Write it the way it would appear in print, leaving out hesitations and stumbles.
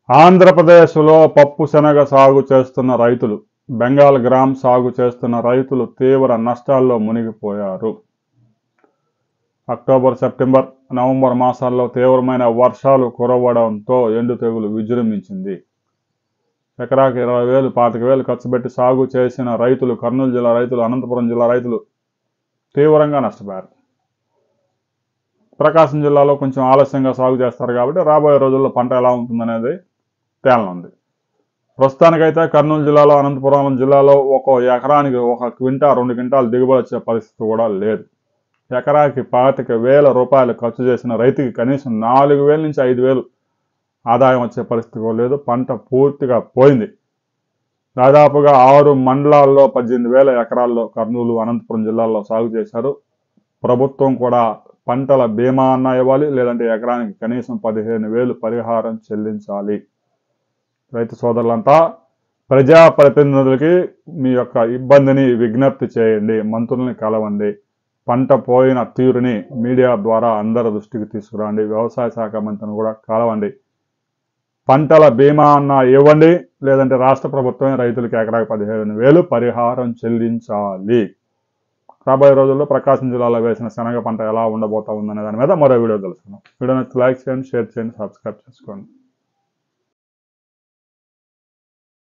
ఆంధ్రప్రదేశ్లో పప్పు శనగ సాగు చేస్తున్న రైతులు, బెంగాల్ గ్రామ్ సాగు చేస్తున్న రైతులు తీవ్ర నష్టాల్లో మునిగిపోయారు. అక్టోబర్, సెప్టెంబర్, నవంబర్ మాసాల్లో తీవ్రమైన వర్షాలు కురవడంతో ఎండు తెగులు విజృంభించింది. ఎకరాకి 20,000, 25,000 ఖర్చు పెట్టి సాగు చేసిన రైతులు, కర్నూలు జిల్లా రైతులు, అనంతపురం జిల్లా రైతులు తీవ్రంగా నష్టపోయారు. ప్రకాశం జిల్లాలో కొంచెం ఆలస్యంగా సాగు చేస్తారు కాబట్టి రాబోయే రోజుల్లో పంట ఎలా ఉంటుందనేది తేలనుంది. ప్రస్తుతానికైతే కర్నూలు జిల్లాలో, అనంతపురం జిల్లాలో ఒక ఎకరానికి 1 క్వింటా 2 క్వింటాలు దిగుబడి వచ్చే పరిస్థితి కూడా లేదు. ఎకరాకి 25,000 రూపాయలు ఖర్చు చేసిన రైతుకి కనీసం 4,000 నుంచి 5,000 ఆదాయం వచ్చే పరిస్థితి కూడా లేదు. పంట పూర్తిగా పోయింది. దాదాపుగా 6 మండలాల్లో 18,000 ఎకరాల్లో కర్నూలు, అనంతపురం జిల్లాల్లో సాగు చేశారు. ప్రభుత్వం కూడా పంటల బీమా అన్నా ఇవ్వాలి, లేదంటే ఎకరానికి కనీసం 15,000 పరిహారం చెల్లించాలి. రైతు సోదరులంతా ప్రజాప్రతినిధులకి మీ యొక్క ఇబ్బందిని విజ్ఞప్తి చేయండి, మంత్రుల్ని కలవండి, పంట పోయిన తీరుని మీడియా ద్వారా అందరి దృష్టికి తీసుకురండి, వ్యవసాయ శాఖ మంత్రిని కూడా కలవండి. పంటల బీమా అన్నా ఇవ్వండి, లేదంటే రాష్ట్ర ప్రభుత్వమే రైతులకి ఎకరాకి 15,000 పరిహారం చెల్లించాలి. రాబోయే రోజుల్లో ప్రకాశం జిల్లాలో వేసిన శనగ పంట ఎలా ఉండబోతా ఉందనే దాని మీద మరో వీడియో తెలుసుకుందాం. వీడియో నచ్చితే లైక్ చేయండి, షేర్ చేయండి, సబ్స్క్రైబ్ చేసుకోండి.